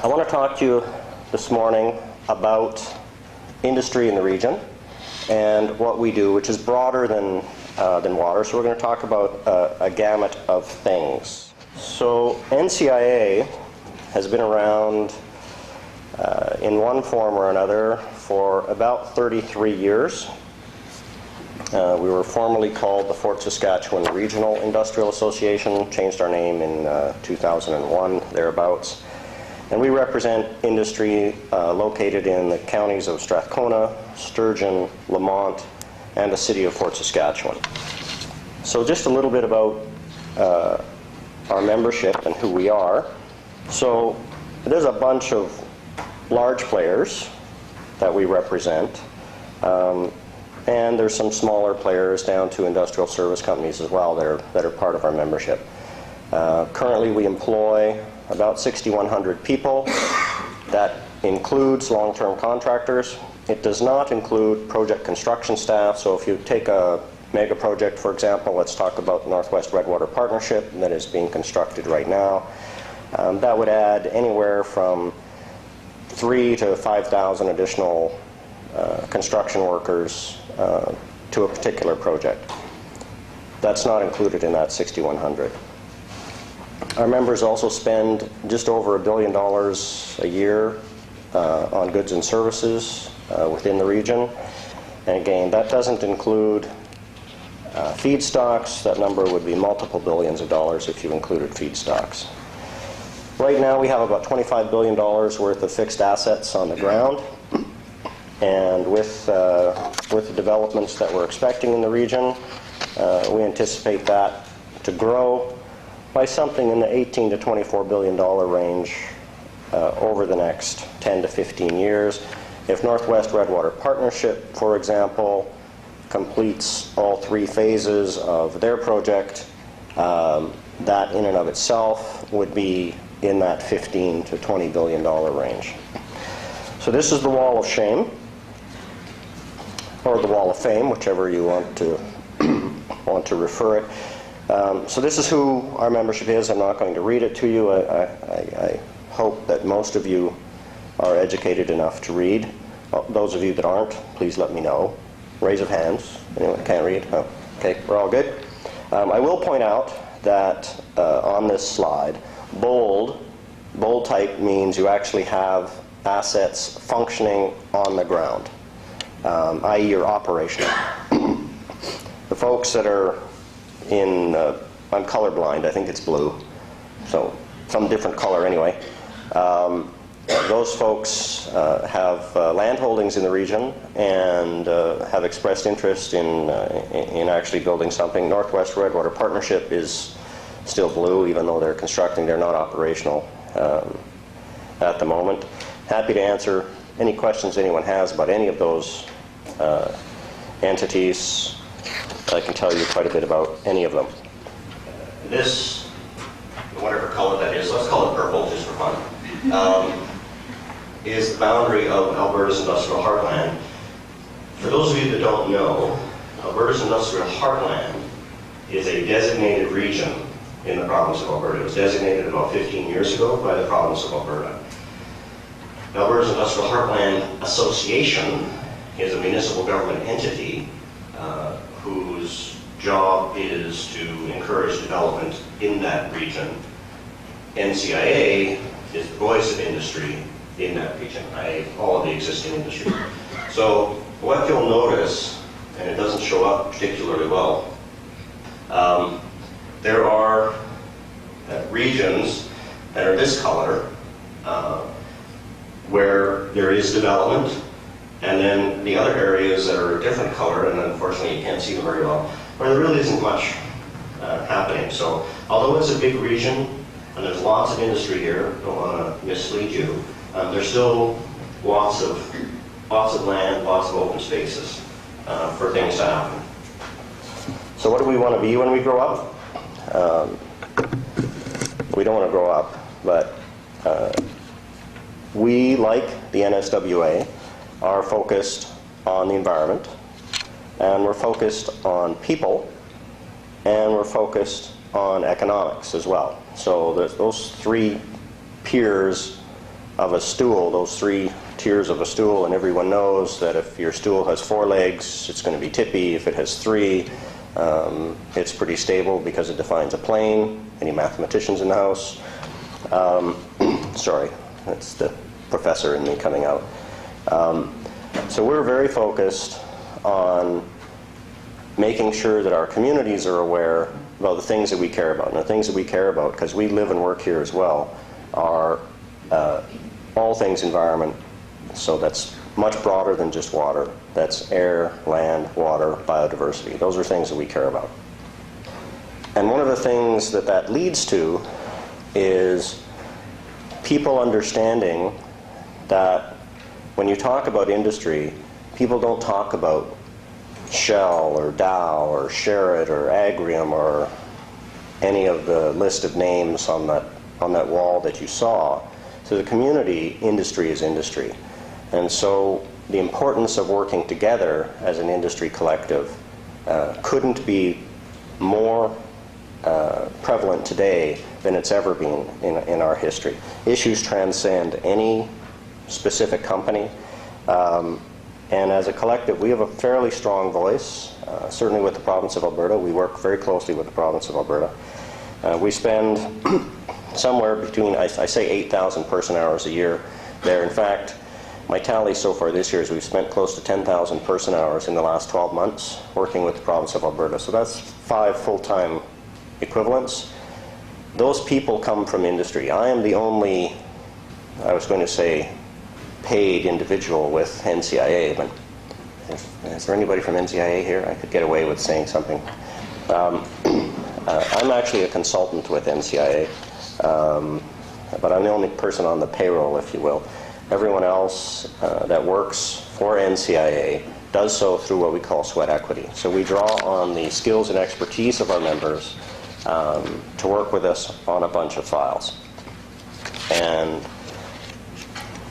I want to talk to you this morning about industry in the region and what we do, which is broader than water. So we're going to talk about a gamut of things. So NCIA has been around in one form or another for about 33 years. We were formerly called the Fort Saskatchewan Regional Industrial Association, changed our name in 2001, thereabouts. And we represent industry located in the counties of Strathcona, Sturgeon, Lamont, and the city of Fort Saskatchewan. So just a little bit about our membership and who we are. So there's a bunch of large players that we represent. And there's some smaller players down to industrial service companies as well that are part of our membership. Currently we employ about 6,100 people. That includes long-term contractors. It does not include project construction staff. So if you take a mega project, for example, let's talk about the Northwest Redwater Partnership that is being constructed right now. That would add anywhere from 3,000 to 5,000 additional construction workers to a particular project. That's not included in that 6,100. Our members also spend just over $1 billion a year on goods and services within the region. And again, that doesn't include feedstocks. That number would be multiple billions of dollars if you included feedstocks. Right now we have about $25 billion worth of fixed assets on the ground. And with the developments that we're expecting in the region, we anticipate that to grow by something in the $18 to $24 billion range over the next 10 to 15 years. If Northwest Redwater Partnership, for example, completes all 3 phases of their project, that in and of itself would be in that $15 to $20 billion range. So this is the wall of shame, or the wall of fame, whichever you want to refer it. So this is who our membership is. I'm not going to read it to you. I hope that most of you are educated enough to read. Well, those of you that aren't, please let me know. Raise of hands. Anyone can't read? Oh, okay, we're all good. I will point out that on this slide, bold type means you actually have assets functioning on the ground, i.e. you're operational. The folks that are in, I'm colorblind, I think it's blue, so some different color anyway. Those folks have land holdings in the region and have expressed interest in actually building something. Northwest Redwater Partnership is still blue, even though they're constructing. They're not operational at the moment. Happy to answer any questions anyone has about any of those entities. I can tell you quite a bit about any of them. This, whatever color that is, let's call it purple just for fun, is the boundary of Alberta's industrial heartland. For those of you that don't know, Alberta's industrial heartland is a designated region in the province of Alberta. It was designated about 15 years ago by the province of Alberta. Alberta's Industrial Heartland Association is a municipal government entity whose job is to encourage development in that region. NCIA is the voice of industry in that region, all of the existing industry. So what you'll notice, and it doesn't show up particularly well, there are regions that are this color where there is development, and then the other areas that are a different color, and unfortunately you can't see them very well, where there really isn't much happening. So although it's a big region and there's lots of industry here, don't want to mislead you, there's still lots of land, lots of open spaces for things to happen. So what do we want to be when we grow up? We don't want to grow up, but we, like the NSWA, are focused on the environment, and we're focused on people, and we're focused on economics as well. So there's those 3 piers of a stool, those 3 tiers of a stool, and everyone knows that if your stool has 4 legs, it's going to be tippy. If it has 3, it's pretty stable because it defines a plane. Any mathematicians in the house? Sorry, that's the professor in me coming out. So we're very focused on making sure that our communities are aware about the things that we care about. And the things that we care about, because we live and work here as well, are all things environment. So that's much broader than just water. That's air, land, water, biodiversity. Those are things that we care about. And one of the things that that leads to is people understanding that when you talk about industry, people don't talk about Shell or Dow or Sherritt or Agrium or any of the list of names on that wall that you saw. To the community, industry is industry. And so the importance of working together as an industry collective couldn't be more prevalent today than it's ever been in our history. Issues transcend any specific company. And as a collective, we have a fairly strong voice, certainly with the province of Alberta. We work very closely with the province of Alberta. We spend somewhere between, I say 8,000 person hours a year there. In fact, my tally so far this year is we've spent close to 10,000 person hours in the last 12 months working with the province of Alberta. So that's 5 full-time equivalents. Those people come from industry. I am the only, I was going to say, paid individual with NCIA, but is there anybody from NCIA here? I could get away with saying something. I'm actually a consultant with NCIA, but I'm the only person on the payroll, if you will. Everyone else that works for NCIA does so through what we call sweat equity. So we draw on the skills and expertise of our members to work with us on a bunch of files. And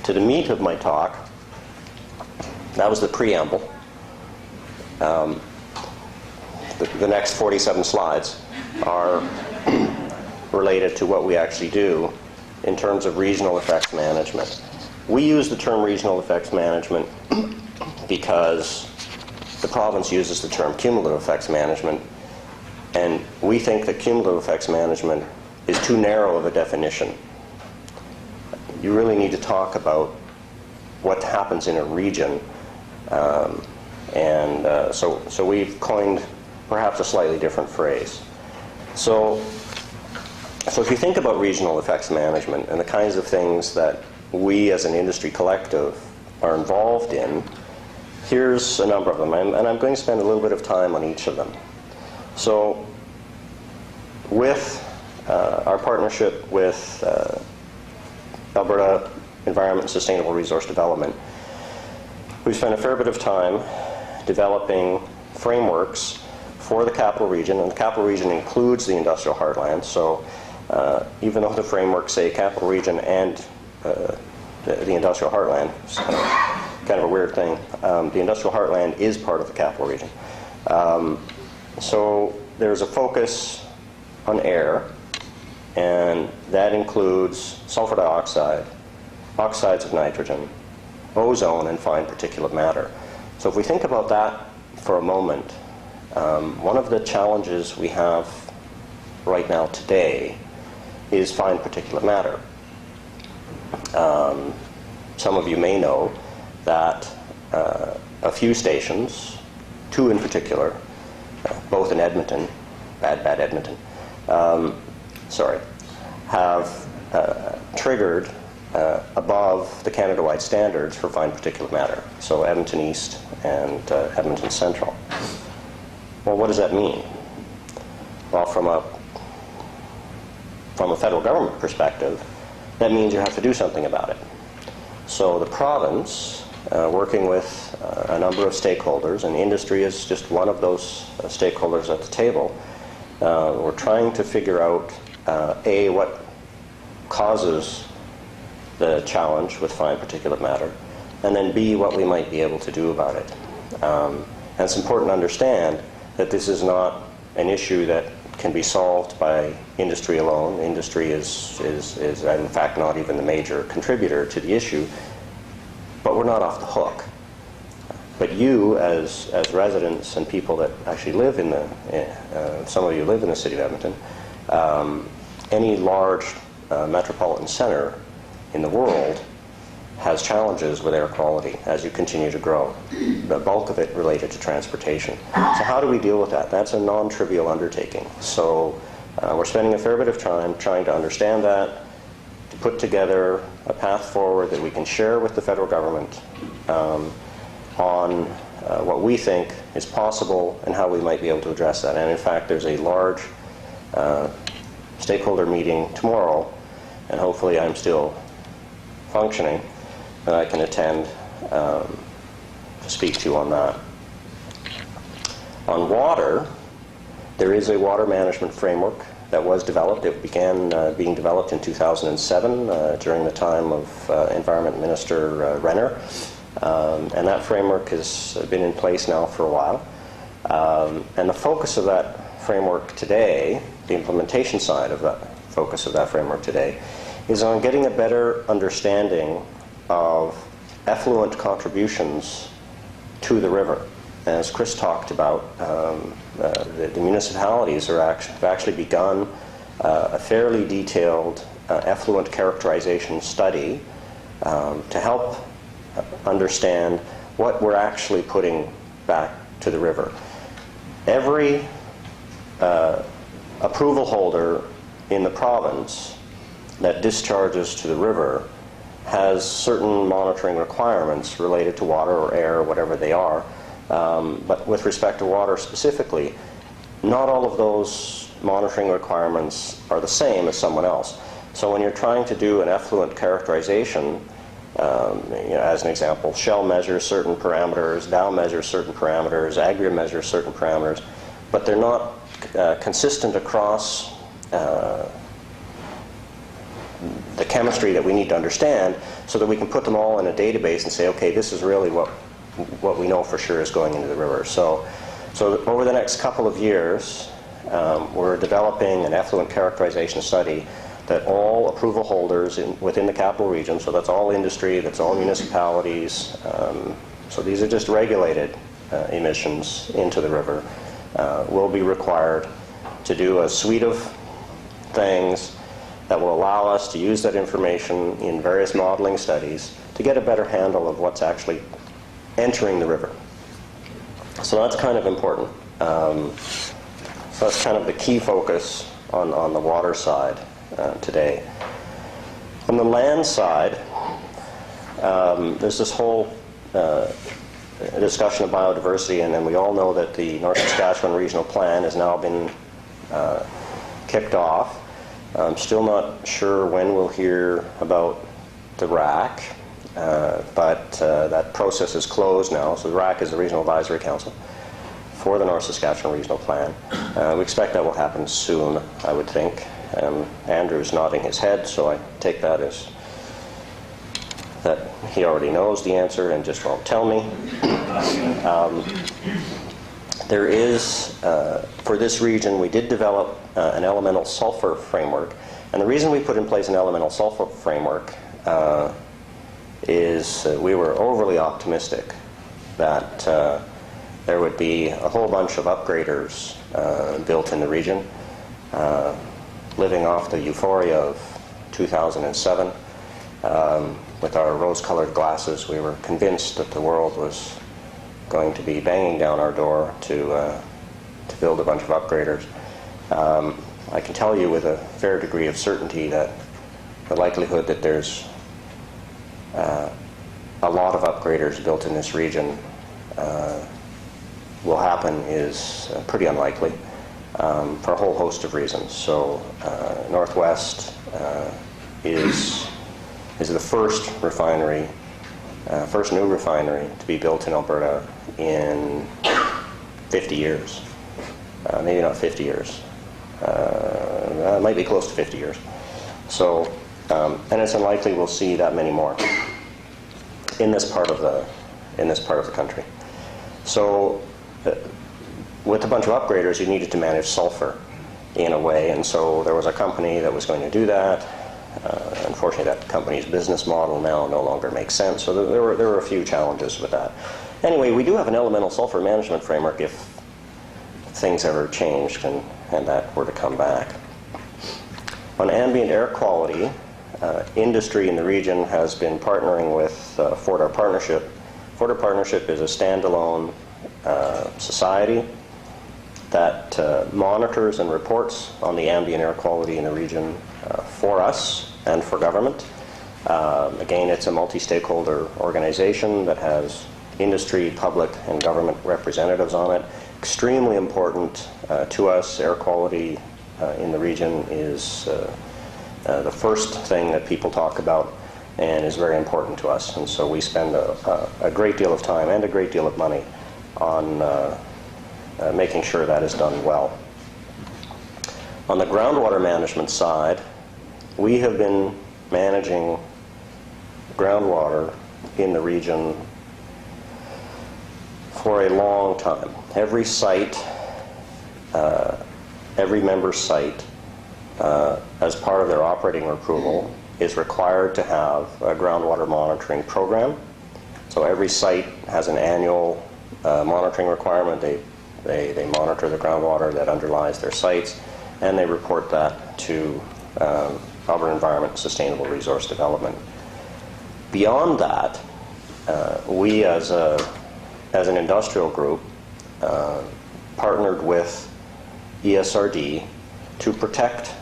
to the meat of my talk, that was the preamble. The next 47 slides are related to what we actually do in terms of regional effects management. We use the term regional effects management because the province uses the term cumulative effects management, and we think that cumulative effects management is too narrow of a definition. You really need to talk about what happens in a region, so we've coined perhaps a slightly different phrase. So if you think about regional effects management and the kinds of things that we as an industry collective are involved in, here's a number of them, and I'm going to spend a little bit of time on each of them. So with our partnership with Alberta Environment and Sustainable Resource Development, we've spent a fair bit of time developing frameworks for the capital region, and the capital region includes the industrial heartland. So even though the frameworks say capital region and the industrial heartland, it's kind of a weird thing, the industrial heartland is part of the capital region. So there's a focus on air, and that includes sulfur dioxide, oxides of nitrogen, ozone, and fine particulate matter. So if we think about that for a moment, one of the challenges we have right now today is fine particulate matter. Some of you may know that a few stations, 2 in particular, both in Edmonton, bad Edmonton, have triggered above the Canada-wide standards for fine particulate matter. So Edmonton East and Edmonton Central. Well, what does that mean? Well, from a federal government perspective, that means you have to do something about it. So the province, working with a number of stakeholders, and industry is just one of those stakeholders at the table, we're trying to figure out, A, what causes the challenge with fine particulate matter, and then B, what we might be able to do about it. And it's important to understand that this is not an issue that can be solved by industry alone. Industry is in fact not even the major contributor to the issue, but we're not off the hook. But you, as residents and people that actually live in the, some of you live in the city of Edmonton, any large metropolitan center in the world has challenges with air quality as you continue to grow. The bulk of it related to transportation. So how do we deal with that? That's a non-trivial undertaking. So we're spending a fair bit of time trying to understand that, to put together a path forward that we can share with the federal government on what we think is possible and how we might be able to address that. And in fact, there's a large stakeholder meeting tomorrow, and hopefully I'm still functioning, that I can attend to speak to you on that. On water, there is a water management framework that was developed. It began being developed in 2007 during the time of Environment Minister Renner. And that framework has been in place now for a while. And the focus of that framework today, the implementation side of that focus of that framework today, is on getting a better understanding of effluent contributions to the river. As Chris talked about, the municipalities have actually begun a fairly detailed effluent characterization study to help understand what we're actually putting back to the river. Every approval holder in the province that discharges to the river has certain monitoring requirements related to water or air or whatever they are. But with respect to water specifically, not all of those monitoring requirements are the same as someone else. So when you're trying to do an effluent characterization, as an example, Shell measures certain parameters, Dow measures certain parameters, Agria measures certain parameters, but they're not consistent across the chemistry that we need to understand, so that we can put them all in a database and say, okay, this is really what we know for sure is going into the river. So over the next couple of years, we're developing an effluent characterization study that all approval holders within the capital region, so that's all industry, that's all municipalities, so these are just regulated emissions into the river, will be required to do a suite of things that will allow us to use that information in various modeling studies to get a better handle of what's actually entering the river. So that's kind of important. So that's kind of the key focus on the water side today. On the land side, there's this whole discussion of biodiversity, and then we all know that the North Saskatchewan Regional Plan has now been kicked off. I'm still not sure when we'll hear about the RAC, but that process is closed now. So the RAC is the Regional Advisory Council for the North Saskatchewan Regional Plan. We expect that will happen soon, I would think. Andrew's nodding his head, so I take that as that he already knows the answer and just won't tell me. There is, for this region, we did develop an elemental sulfur framework. And the reason we put in place an elemental sulfur framework is we were overly optimistic that there would be a whole bunch of upgraders built in the region, living off the euphoria of 2007. With our rose-colored glasses, we were convinced that the world was going to be banging down our door to build a bunch of upgraders. I can tell you with a fair degree of certainty that the likelihood that there's a lot of upgraders built in this region will happen is pretty unlikely for a whole host of reasons. So Northwest is the first refinery, first new refinery to be built in Alberta in 50 years. Maybe not 50 years. It might be close to 50 years. So, and it's unlikely we'll see that many more in this part of the country. So, with a bunch of upgraders, you needed to manage sulfur in a way, and so there was a company that was going to do that. Unfortunately, that company's business model now no longer makes sense, so there were a few challenges with that. Anyway, we do have an elemental sulfur management framework if things ever changed and that were to come back. On ambient air quality, industry in the region has been partnering with Fortar Partnership. Fortar Partnership is a standalone society that monitors and reports on the ambient air quality in the region for us and for government. Again, it's a multi-stakeholder organization that has industry, public, and government representatives on it. Extremely important to us. Air quality in the region is the first thing that people talk about and is very important to us. And so we spend a great deal of time and a great deal of money on making sure that is done well. On the groundwater management side, we have been managing groundwater in the region for a long time. Every site, every member site, as part of their operating approval, is required to have a groundwater monitoring program. So every site has an annual monitoring requirement. They monitor the groundwater that underlies their sites, and they report that to Alberta Environment and Sustainable Resource Development. Beyond that, we as an industrial group partnered with AESRD to protect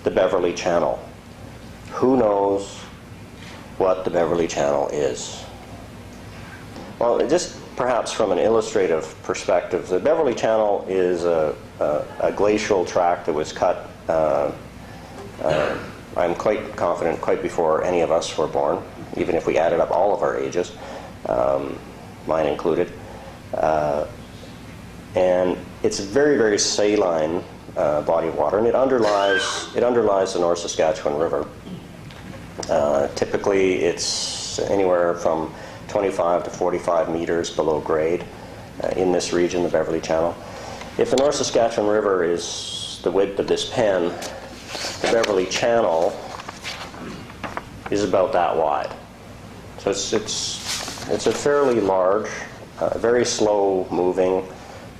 the Beverly Channel. Who knows what the Beverly Channel is? Well, just perhaps from an illustrative perspective, the Beverly Channel is a glacial tract that was cut, I'm quite confident, quite before any of us were born, even if we added up all of our ages, mine included. And it's a very, very saline body of water, and it underlies the North Saskatchewan River. Typically, it's anywhere from 25 to 45 meters below grade in this region, the Beverly Channel. If the North Saskatchewan River is the width of this pen, the Beverly Channel is about that wide. So it's a fairly large, very slow moving,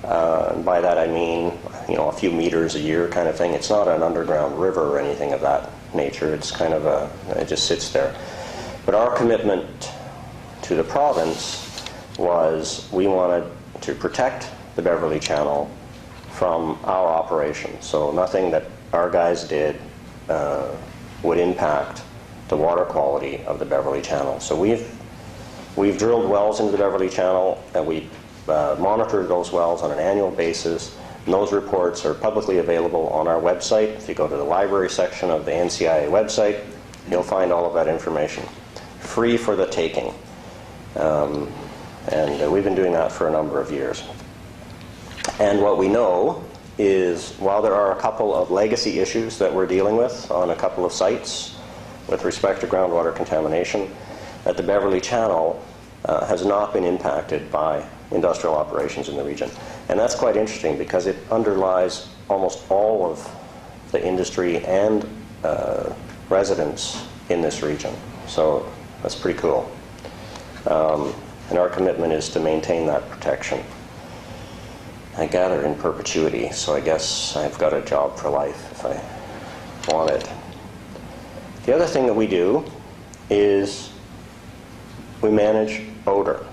and by that I mean, a few meters a year kind of thing. It's not an underground river or anything of that nature. It's kind of it just sits there. But our commitment to the province was we wanted to protect the Beverly Channel from our operation. So nothing that our guys did would impact the water quality of the Beverly Channel. So we've drilled wells into the Beverly Channel, and we monitor those wells on an annual basis. And those reports are publicly available on our website. If you go to the library section of the NCIA website, you'll find all of that information. Free for the taking. And we've been doing that for a number of years. And what we know is, while there are a couple of legacy issues that we're dealing with on a couple of sites with respect to groundwater contamination, that the Beverly Channel has not been impacted by industrial operations in the region. And that's quite interesting because it underlies almost all of the industry and residents in this region. So that's pretty cool. And our commitment is to maintain that protection. I gather in perpetuity, so I guess I've got a job for life if I want it. The other thing that we do is we manage odor.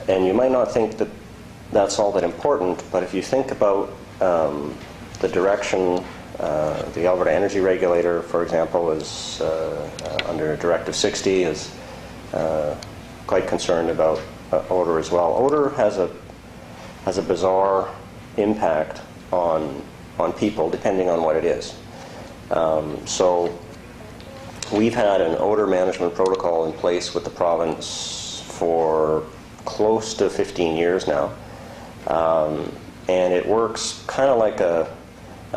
And you might not think that that's all that important, but if you think about the direction, the Alberta Energy Regulator, for example, is under Directive 60, is quite concerned about odor as well. Odor has a bizarre impact on people depending on what it is. So we've had an odor management protocol in place with the province for close to 15 years now. And it works kind of like a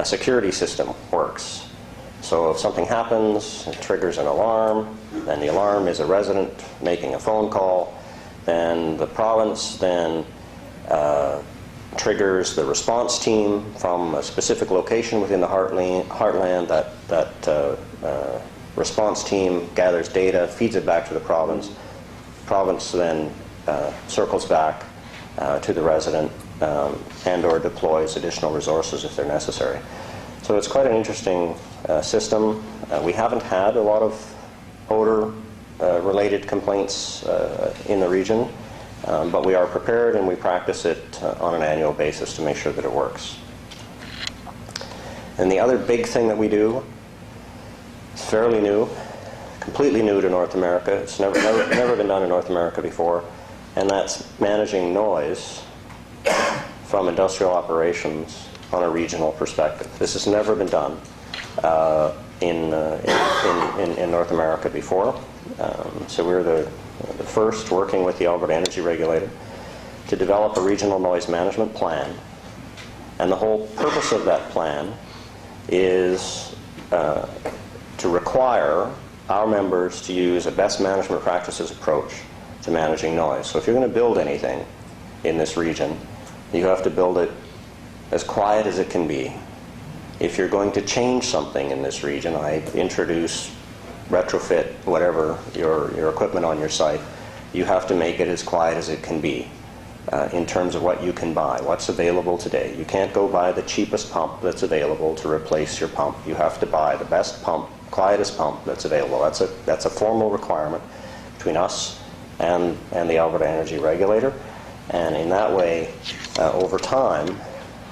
security system works. So if something happens, it triggers an alarm, and the alarm is a resident making a phone call, then the province then triggers the response team from a specific location within the heartland. That response team gathers data, feeds it back to the province. Province then circles back to the resident and or deploys additional resources if they're necessary. So it's quite an interesting system. We haven't had a lot of odor related complaints in the region, but we are prepared and we practice it on an annual basis to make sure that it works. And the other big thing that we do, it's fairly new, completely new to North America. It's never been done in North America before, and that's managing noise from industrial operations on a regional perspective. This has never been done in North America before. So we're the first, working with the Alberta Energy Regulator, to develop a regional noise management plan. And the whole purpose of that plan is to require our members to use a best management practices approach to managing noise. So if you're going to build anything in this region, you have to build it as quiet as it can be. If you're going to change something in this region, I introduce, retrofit, whatever, your equipment on your site, you have to make it as quiet as it can be in terms of what you can buy, what's available today. You can't go buy the cheapest pump that's available to replace your pump. You have to buy the best pump, quietest pump that's available. That's a formal requirement between us and the Alberta Energy Regulator. And in that way, over time,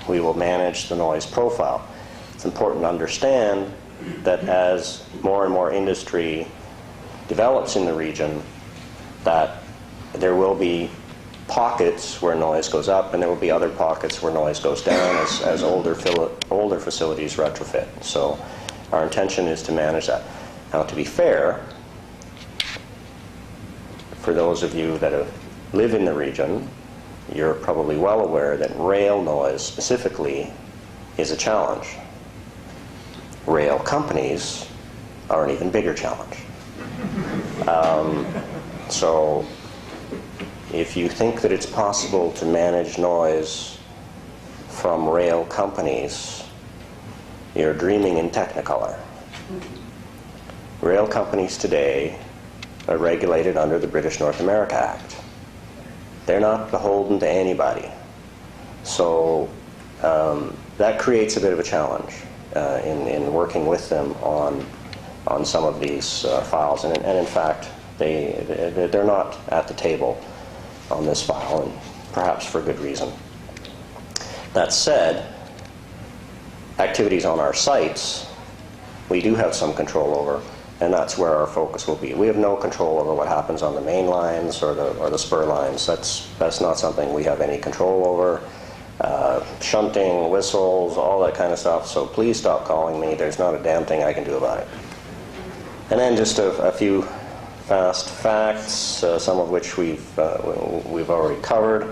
we will manage the noise profile. It's important to understand that as more and more industry develops in the region, that there will be pockets where noise goes up and there will be other pockets where noise goes down as older facilities retrofit. So our intention is to manage that. Now, to be fair, for those of you that live in the region, you're probably well aware that rail noise specifically is a challenge. Rail companies are an even bigger challenge. So if you think that it's possible to manage noise from rail companies, you're dreaming in Technicolor. Rail companies today are regulated under the British North America Act. They're not beholden to anybody. So that creates a bit of a challenge in working with them on some of these files. And in fact, they're not at the table on this file, and perhaps for good reason. That said, activities on our sites, we do have some control over, and that's where our focus will be. We have no control over what happens on the main lines or the spur lines. That's not something we have any control over. Shunting, whistles, all that kind of stuff. So please stop calling me. There's not a damn thing I can do about it. And then just a few fast facts, some of which we've already covered.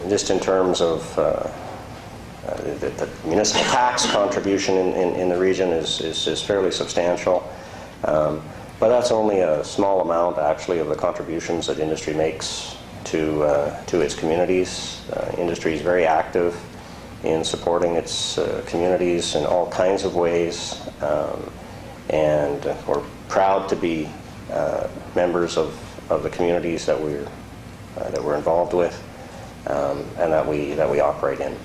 Just in terms of the municipal tax contribution in the region is fairly substantial. But that's only a small amount, actually, of the contributions that industry makes to its communities. Industry is very active in supporting its communities in all kinds of ways, and we're proud to be members of the communities that we're involved with and that we operate in.